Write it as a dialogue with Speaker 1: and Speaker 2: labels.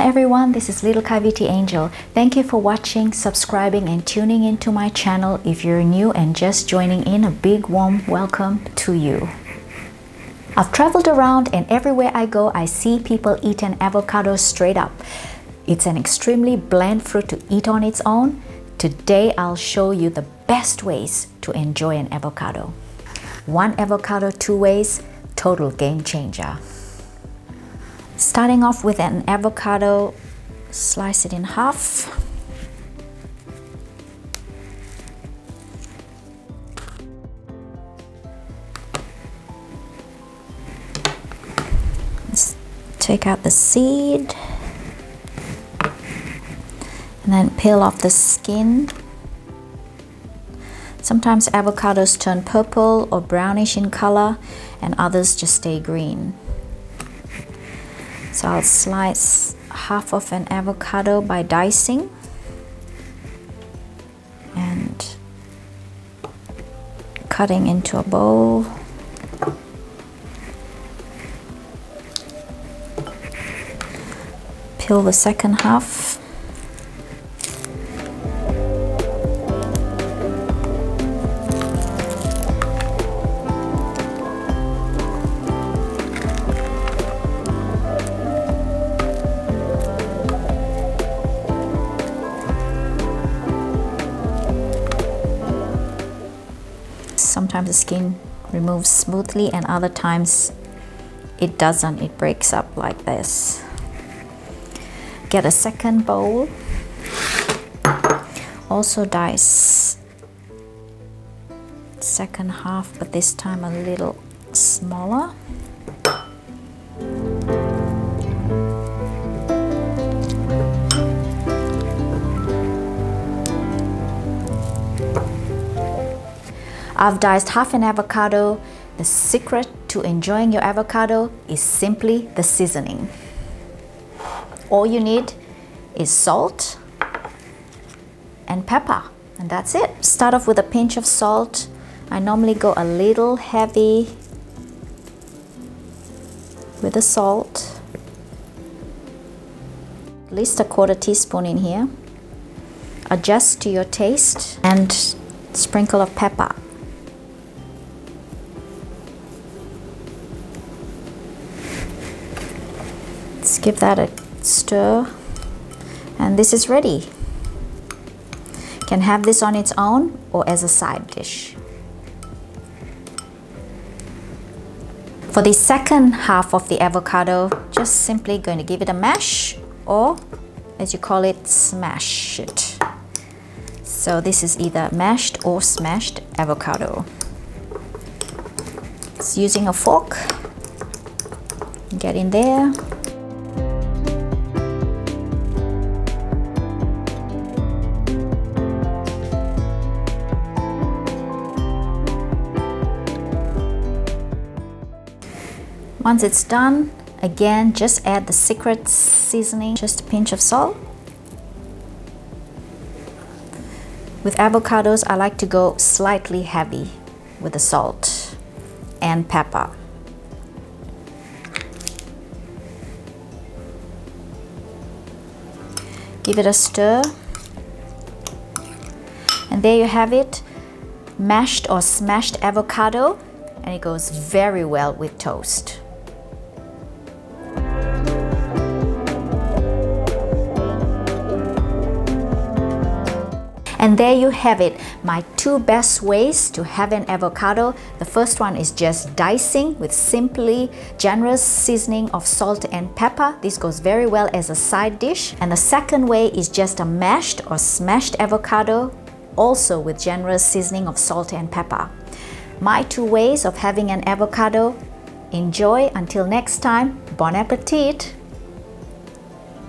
Speaker 1: everyone, this is Little Cavity Angel. Thank you for watching, subscribing and tuning into my channel. If you're new and just joining in, a big warm welcome to you. I've traveled around and everywhere I go I see people eat an avocado straight up. It's an extremely bland fruit to eat on its own. Today I'll show you the best ways to enjoy an avocado. One avocado, two ways, total game changer. Starting off with an avocado, slice it in half. Let's take out the seed and then peel off the skin. Sometimes avocados turn purple or brownish in color and others just stay green. So I'll slice half of an avocado by dicing and cutting into a bowl. Peel the second half. Sometimes the skin removes smoothly and other times it doesn't, it breaks up like this. Get a second bowl. Also dice second half, but this time a little smaller. I've diced half an avocado. The secret to enjoying your avocado is simply the seasoning. All you need is salt and pepper, and that's it. Start off with a pinch of salt. I normally go a little heavy with the salt. At least a quarter teaspoon in here. Adjust to your taste and sprinkle of pepper. Let's give that a stir, and this is ready. You can have this on its own or as a side dish. For the second half of the avocado, just simply going to give it a mash, or as you call it, smash it. So this is either mashed or smashed avocado. It's using a fork. Get in there. Once it's done, again, just add the secret seasoning, just a pinch of salt. With avocados, I like to go slightly heavy with the salt and pepper. Give it a stir. And there you have it, mashed or smashed avocado, and it goes very well with toast. And there you have it, my two best ways to have an avocado. The first one is just dicing with simply generous seasoning of salt and pepper. This goes very well as a side dish. And the second way is just a mashed or smashed avocado, also with generous seasoning of salt and pepper. My two ways of having an avocado. Enjoy. Until next time, bon appetit!